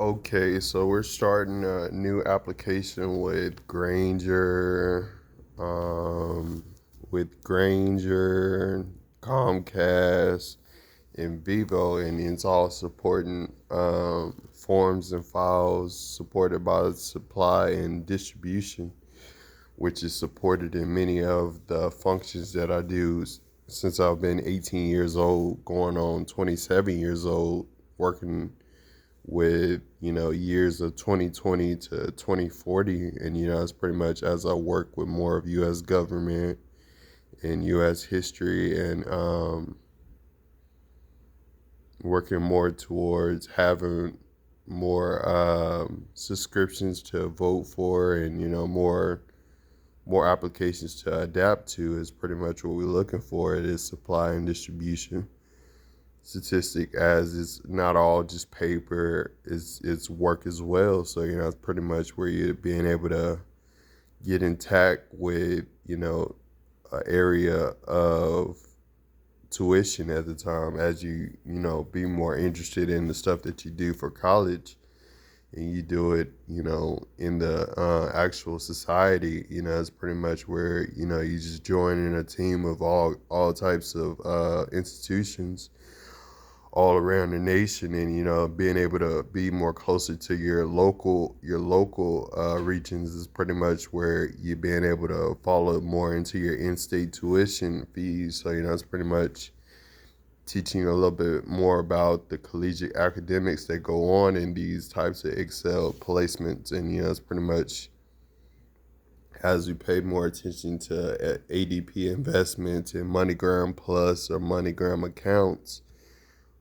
Okay, so we're starting a new application um, with Granger, Comcast, and Vivo, and it's all supporting forms and files supported by supply and distribution, which is supported in many of the functions that I do since I've been 18 years old, going on 27 years old, working with years of 2020 to 2040, and it's pretty much as I work with more of U.S. government and U.S. history, and working more towards having more subscriptions to vote for, and more applications to adapt to is pretty much what we're looking for. It is supply and distribution statistic, as it's not all just paper, it's work as well. So it's pretty much where you're being able to get intact with an area of tuition at the time, as be more interested in the stuff that you do for college, and you do it in the actual society. It's pretty much where you just join in a team of all types of institutions all around the nation, and being able to be more closer to your local regions is pretty much where you're being able to follow more into your in-state tuition fees. So it's pretty much teaching you a little bit more about the collegiate academics that go on in these types of Excel placements, and it's pretty much as we pay more attention to ADP investments and MoneyGram Plus or MoneyGram accounts,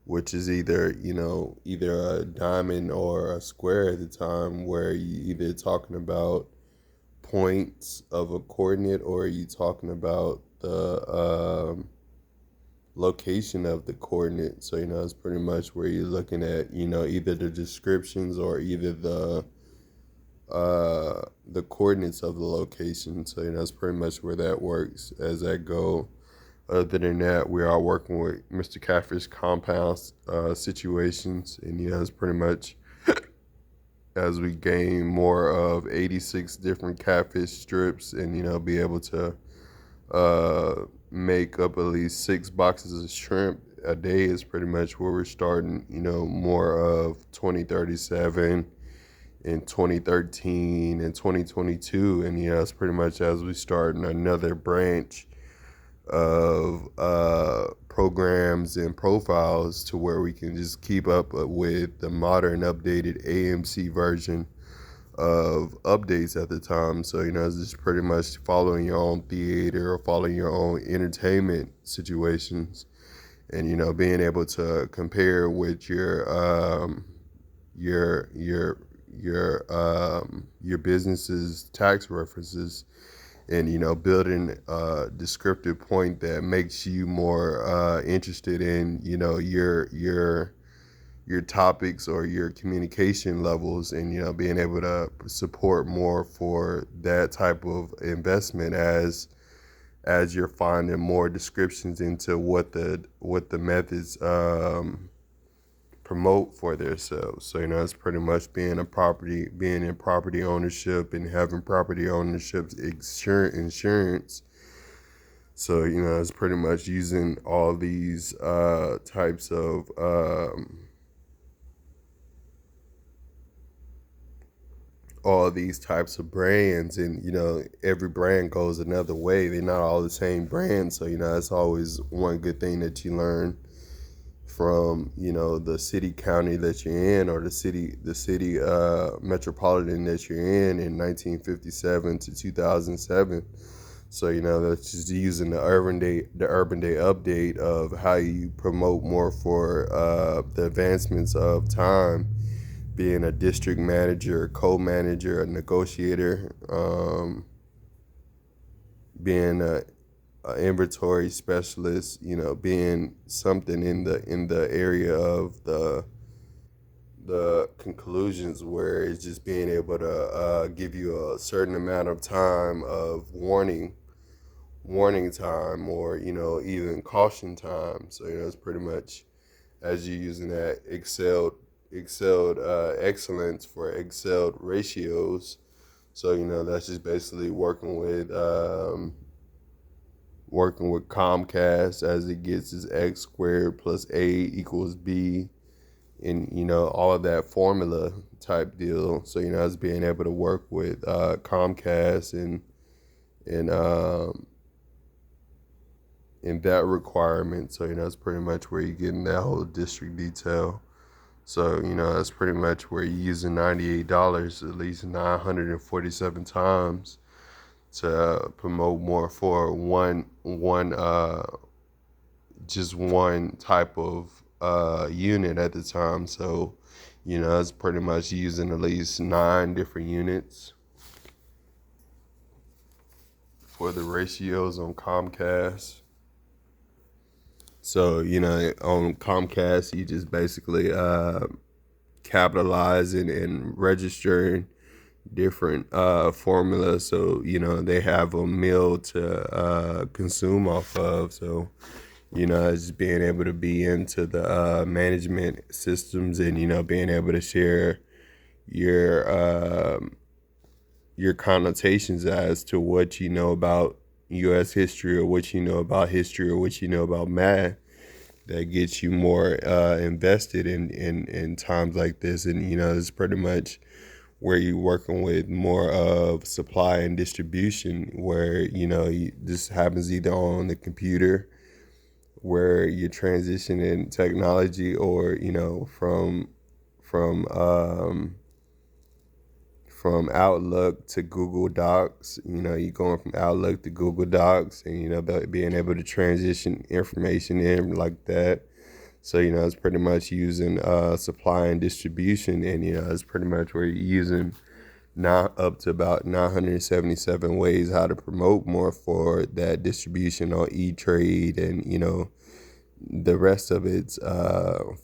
which is either a diamond or a square at the time, where you either talking about points of a coordinate, or you talking about the location of the coordinate. So it's pretty much where you're looking at either the descriptions or either the coordinates of the location. So that's pretty much where that works as that go. Other than that, we are working with Mr. Catfish compound situations, and it's pretty much as we gain more of 86 different catfish strips, and be able to make up at least 6 boxes of shrimp a day is pretty much where we're starting. More of 2037 and 2013 and 2022, and it's pretty much as we start another branch of programs and profiles, to where we can just keep up with the modern updated AMC version of updates at the time. So it's just pretty much following your own theater or following your own entertainment situations, and being able to compare with your your business's tax references, and building a descriptive point that makes you more interested in your topics or your communication levels, and being able to support more for that type of investment, as you're finding more descriptions into what the methods promote for themselves. So it's pretty much being in property ownership, and having property ownership insurance. So it's pretty much using all these types of brands, and every brand goes another way. They're not all the same brand. So that's always one good thing that you learn from the city county that you're in, or the city metropolitan that you're in 1957 to 2007. So that's just using the urban day update of how you promote more for the advancements of time, being a district manager, a co-manager, a negotiator, being a inventory specialist, being something in the area of the conclusions, where it's just being able to give you a certain amount of time of warning time, or even caution time. So it's pretty much as you're using that Excel excellence for excelled ratios. So that's just basically working with Comcast as it gets its x squared plus a equals b, and all of that formula type deal. So it's being able to work with Comcast and in that requirement. So that's pretty much where you're getting that whole district detail. So that's pretty much where you're using $98 at least 947 times to promote more for just one type of unit at the time. So it's pretty much using at least 9 different units for the ratios on Comcast. So on Comcast, you just basically capitalizing and registering different formulas. So they have a meal to consume off of. So just being able to be into the management systems, and being able to share your connotations as to what you know about U.S. history, or what you know about history, or what you know about math, that gets you more invested in times like this. And it's pretty much where you're working with more of supply and distribution, where this happens either on the computer, where you're transitioning technology, or from Outlook to Google Docs. You're going from Outlook to Google Docs, and being able to transition information in like that. So it's pretty much using supply and distribution, and it's pretty much where you're using now up to about 977 ways how to promote more for that distribution on E-Trade, and the rest of its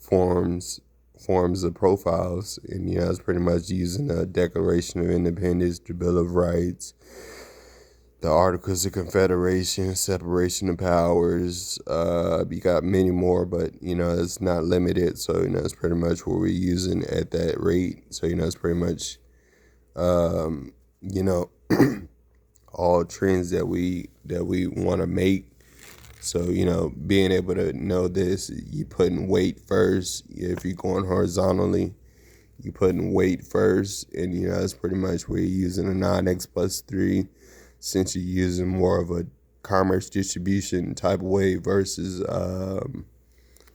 forms of profiles. And it's pretty much using the Declaration of Independence, the Bill of Rights, the Articles of Confederation, separation of powers. You got many more, but it's not limited. So it's pretty much what we're using at that rate. So it's pretty much all trends that we want to make. So being able to know this, you putting weight first. If you're going horizontally, you putting weight first, and that's pretty much where you're using a 9x plus 3, since you're using more of a commerce distribution type of way versus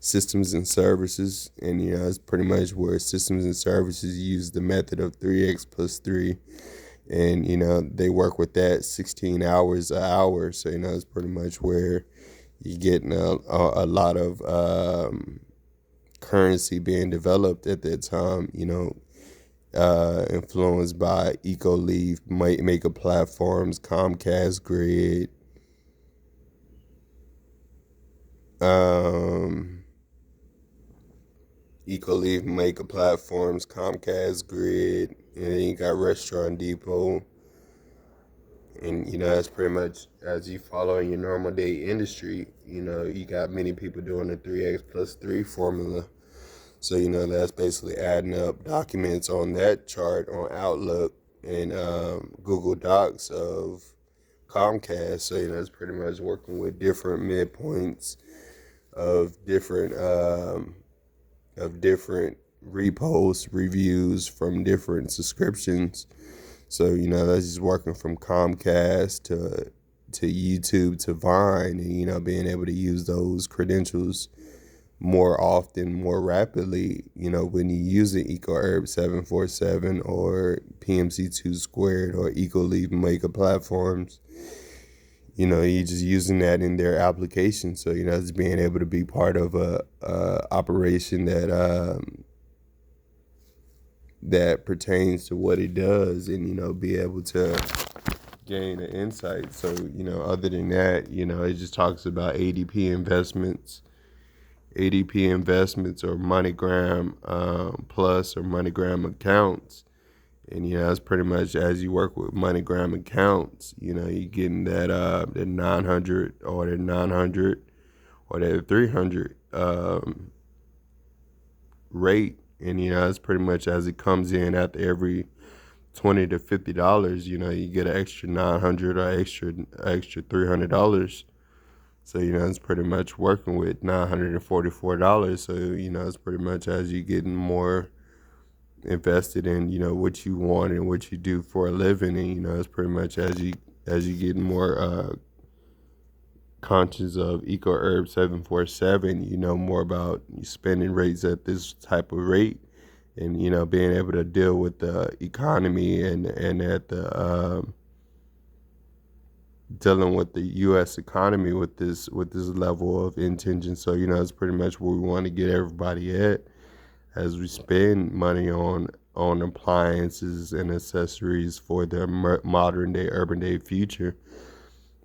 systems and services. And it's pretty much where systems and services use the method of 3x plus 3, and they work with that 16 hours an hour. So it's pretty much where you're getting a lot of currency being developed at that time, influenced by EcoLeaf, Maker Platforms, Comcast Grid, EcoLeaf, Maker Platforms, Comcast Grid, and then you got Restaurant Depot. And that's pretty much as you follow in your normal day industry. You got many people doing the 3x plus 3 formula. So that's basically adding up documents on that chart on Outlook and Google Docs of Comcast. So it's pretty much working with different midpoints of different reposts, reviews from different subscriptions. So that's just working from Comcast to YouTube to Vine, and being able to use those credentials more often, more rapidly. When you use an EcoHerb 747 or PMC2 squared or EcoLeaf Maker Platforms, you're just using that in their application. So it's being able to be part of a operation that pertains to what it does, and be able to gain an insight. So other than that, it just talks about ADP investments or MoneyGram Plus or MoneyGram accounts. And that's pretty much as you work with MoneyGram accounts, you're getting that the 900 or the 900 or the 300 rate And it's pretty much as it comes in after every $20 to $50, you get an extra 900 or extra $300. So it's pretty much working with $944. So it's pretty much as you getting more invested in what you want and what you do for a living, and it's pretty much as you get more conscious of EcoHerb 747, more about spending rates at this type of rate, and being able to deal with the economy and at the dealing with the U.S. economy with this level of intention. So it's pretty much where we want to get everybody at as we spend money on appliances and accessories for the modern day, urban day future.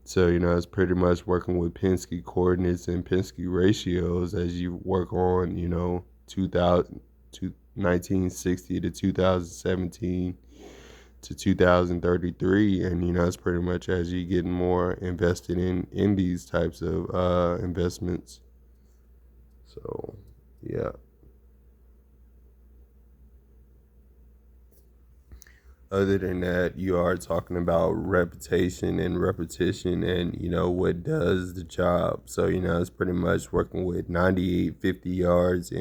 So it's pretty much working with Penske coordinates and Penske ratios as you work on 1960 to 2017 to 2033, and it's pretty much as you get more invested in these types of investments. So yeah. Other than that, you are talking about reputation and repetition, and what does the job. So it's pretty much working with 98, 50 yards and